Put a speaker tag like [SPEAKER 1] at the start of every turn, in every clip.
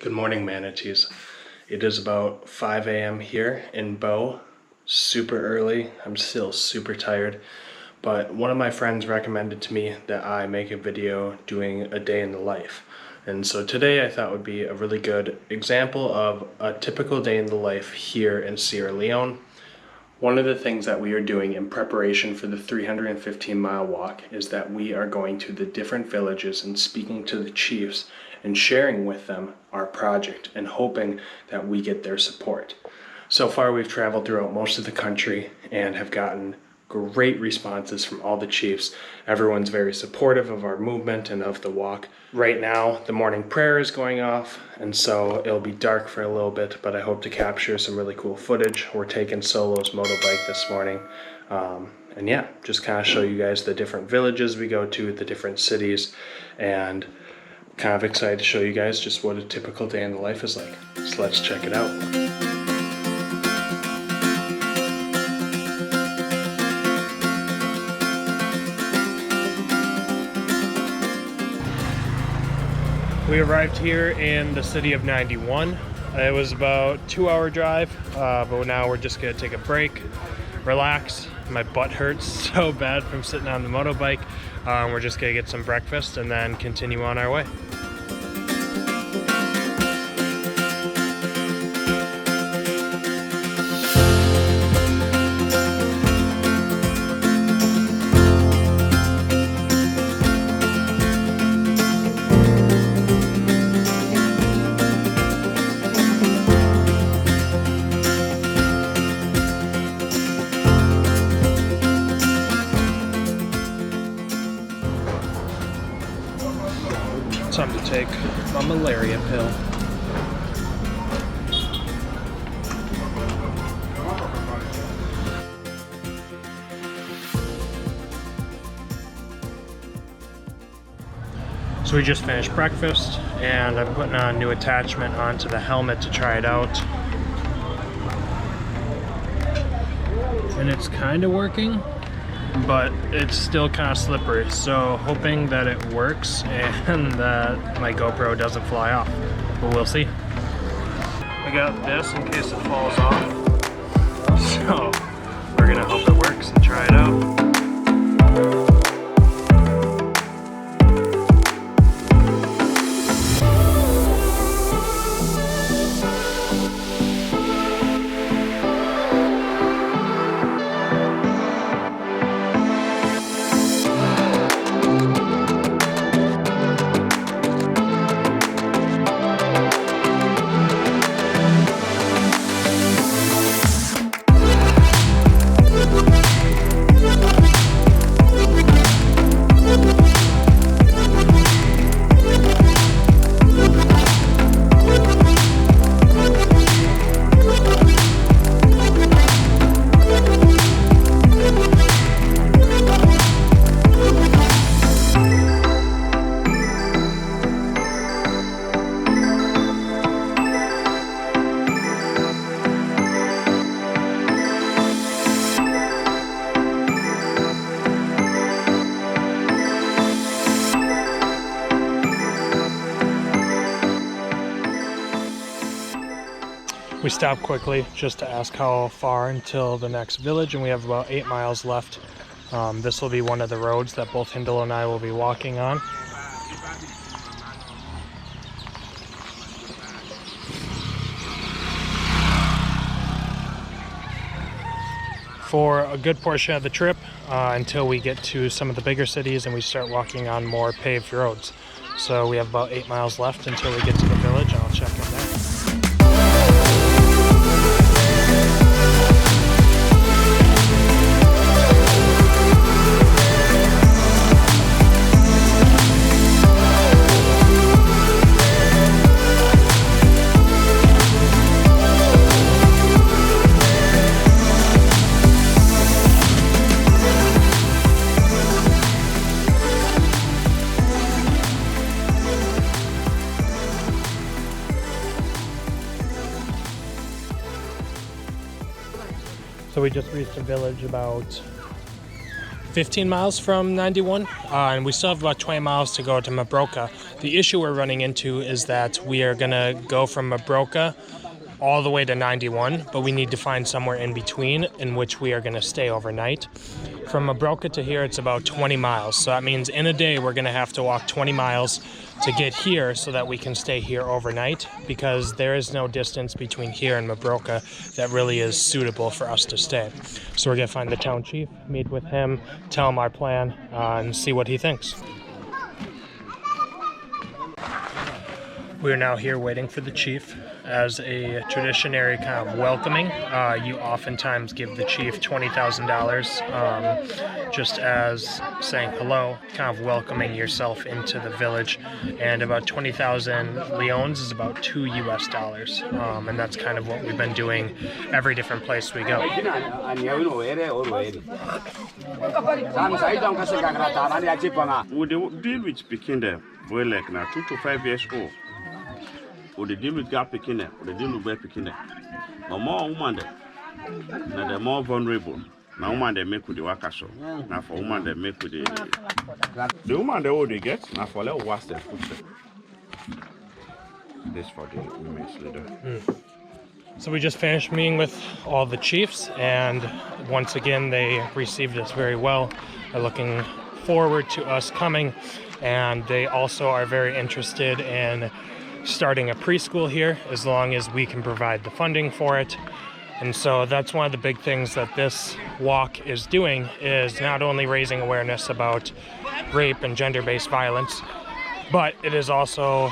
[SPEAKER 1] Good morning, Manatees. It is about 5 a.m. here in Bow. Super early. I'm still super tired. But one of my friends recommended to me that I make a video doing a day in the life. And so today I thought would be a really good example of a typical day in the life here in Sierra Leone. One of the things that we are doing in preparation for the 315-mile walk is that we are going to the different villages and speaking to the chiefs and sharing with them our project and hoping that we get their support. So far we've traveled throughout most of the country and have gotten great responses from all the chiefs. Everyone's very supportive of our movement and of the walk. Right now the morning prayer is going off, and so it'll be dark for a little bit, but I hope to capture some really cool footage. We're taking Solo's motorbike this morning. And yeah, just kind of show you guys the different villages we go to, the different cities, and kind of excited to show you guys just what a typical day in the life is like. So let's check it out. We arrived here in the city of 91. It was about a 2-hour drive, but now we're just gonna take a break, relax. My butt hurts so bad from sitting on the motorbike. We're just gonna get some breakfast and then continue on our way. Time to take my malaria pill. So we just finished breakfast and I'm putting a new attachment onto the helmet to try it out. And it's kind of working, but it's still kind of slippery, so hoping that it works and that my GoPro doesn't fly off, but we'll see. I got this in case it falls off, so we're gonna hope it works and try it out. We stopped quickly just to ask how far until the next village, and we have about 8 miles left. This will be one of the roads that both Hindle and I will be walking on. For a good portion of the trip, until we get to some of the bigger cities and we start walking on more paved roads. So we have about 8 miles left until we get to the village, and I'll check in there. So we just reached a village about 15 miles from 91, and we still have about 20 miles to go to Mabroka. The issue we're running into is that we are going to go from Mabroka all the way to 91, but we need to find somewhere in between in which we are going to stay overnight. From Mabroka to here, it's about 20 miles. So that means in a day, we're going to have to walk 20 miles to get here so that we can stay here overnight, because there is no distance between here and Mabroka that really is suitable for us to stay. So we're going to find the town chief, meet with him, tell him our plan, and see what he thinks. We are now here waiting for the chief. As a traditionary kind of welcoming, you oftentimes give the chief $20,000 just as saying hello, kind of welcoming yourself into the village. And about 20,000 leones is about $2 US. And that's kind of what we've been doing every different place we go.
[SPEAKER 2] We deal with speaking there, we're like now 2 to 5 years old. We deal with gap picking there, we deal with bear picking there. No more woman there, now they're more vulnerable. Now woman they make with the worker so. Now for woman they make with the woman they all they get. Now for little wash their food. This for the women's leader.
[SPEAKER 1] So we just finished meeting with all the chiefs, and once again they received us very well. They're looking forward to us coming, and they also are very interested in starting a preschool here as long as we can provide the funding for it. And so that's one of the big things that this walk is doing, is not only raising awareness about rape and gender-based violence, but it is also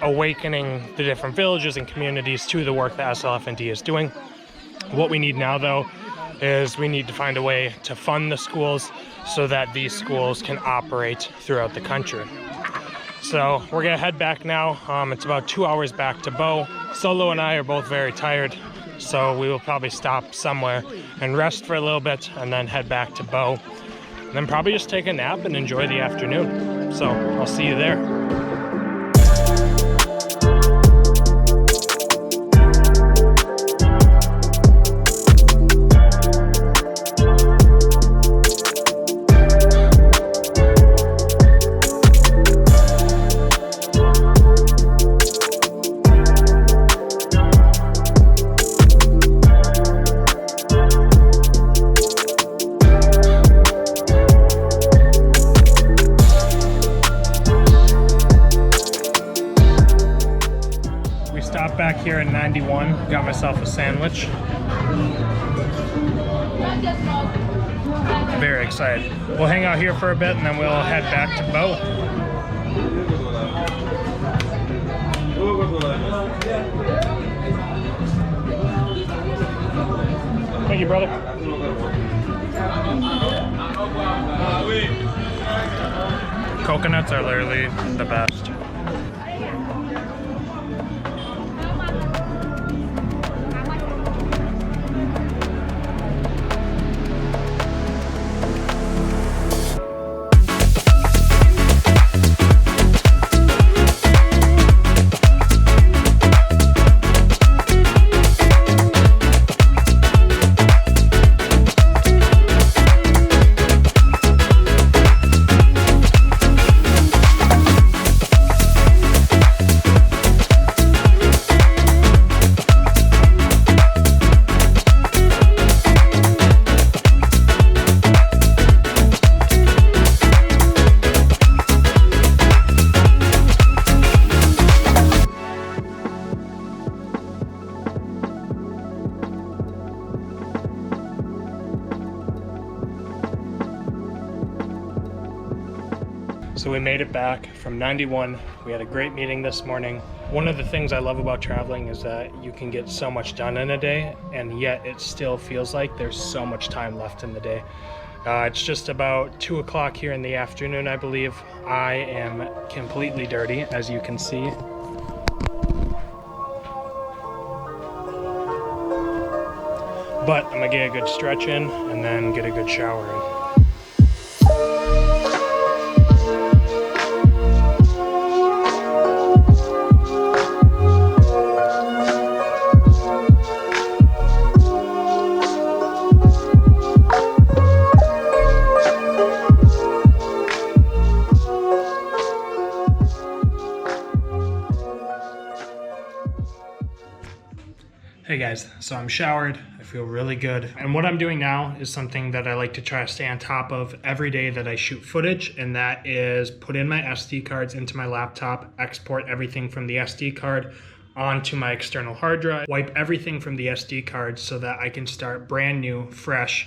[SPEAKER 1] awakening the different villages and communities to the work that SLF&D is doing. What we need now, though, is we need to find a way to fund the schools so that these schools can operate throughout the country. So we're gonna head back now. It's about 2 hours back to Bo. Solo and I are both very tired, so we will probably stop somewhere and rest for a little bit and then head back to Bo. And then probably just take a nap and enjoy the afternoon. So I'll see you there. Back here in 91, got myself a sandwich. Very excited. We'll hang out here for a bit and then we'll head back to Bo. Thank you, brother. Coconuts are literally the best. So we made it back from 91. We had a great meeting this morning. One of the things I love about traveling is that you can get so much done in a day, and yet it still feels like there's so much time left in the day. It's just about 2 o'clock here in the afternoon, I believe. I am completely dirty, as you can see. But I'm gonna get a good stretch in and then get a good shower in. Hey guys, so I'm showered, I feel really good. And what I'm doing now is something that I like to try to stay on top of every day that I shoot footage, and that is put in my SD cards into my laptop, export everything from the SD card onto my external hard drive, wipe everything from the SD card so that I can start brand new, fresh,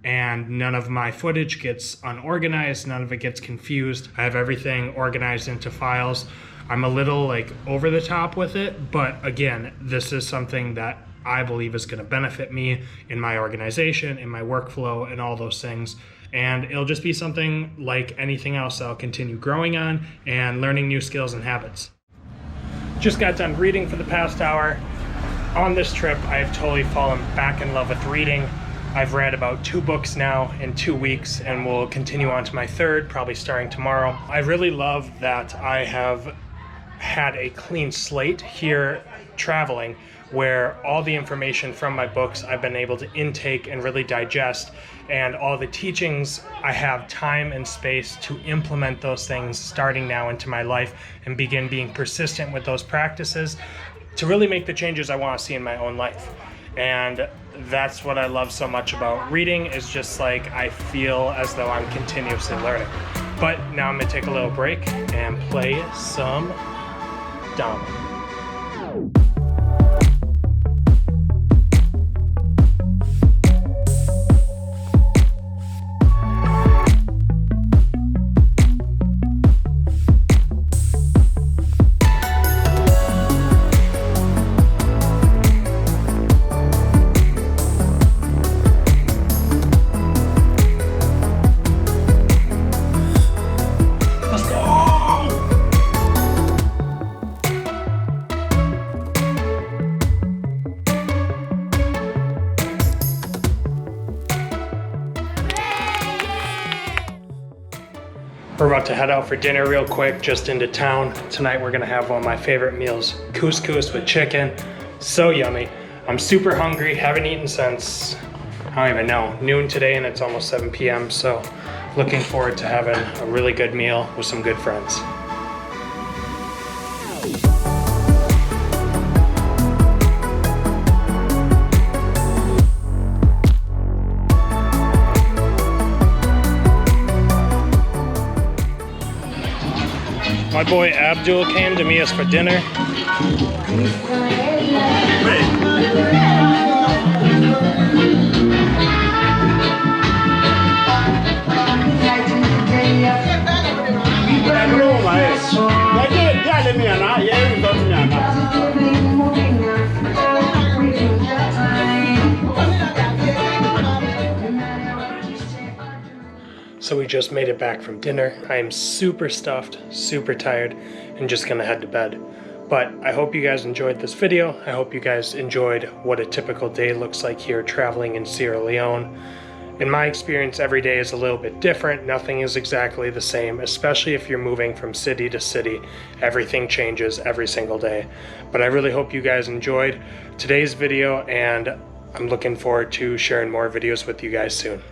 [SPEAKER 1] and none of my footage gets unorganized, none of it gets confused. I have everything organized into files. I'm a little over the top with it, but again, this is something that I believe is gonna benefit me in my organization, in my workflow, and all those things. And it'll just be something like anything else I'll continue growing on and learning new skills and habits. Just got done reading for the past hour. On this trip, I've totally fallen back in love with reading. I've read about 2 books now in 2 weeks and will continue on to my 3rd, probably starting tomorrow. I really love that I have had a clean slate here traveling, where all the information from my books I've been able to intake and really digest, and all the teachings I have time and space to implement those things starting now into my life and begin being persistent with those practices to really make the changes I want to see in my own life. And that's what I love so much about reading, is just I feel as though I'm continuously learning. But now I'm gonna take a little break and play some Dom. We're about to head out for dinner real quick, just into town. Tonight we're gonna have one of my favorite meals, couscous with chicken. So yummy. I'm super hungry, haven't eaten since, I don't even know, noon today, and it's almost 7 p.m. So looking forward to having a really good meal with some good friends. My boy Abdul came to meet us for dinner. So we just made it back from dinner. I am super stuffed, super tired, and just gonna head to bed. But I hope you guys enjoyed this video. I hope you guys enjoyed what a typical day looks like here traveling in Sierra Leone. In my experience, every day is a little bit different. Nothing is exactly the same, especially if you're moving from city to city. Everything changes every single day. But I really hope you guys enjoyed today's video, and I'm looking forward to sharing more videos with you guys soon.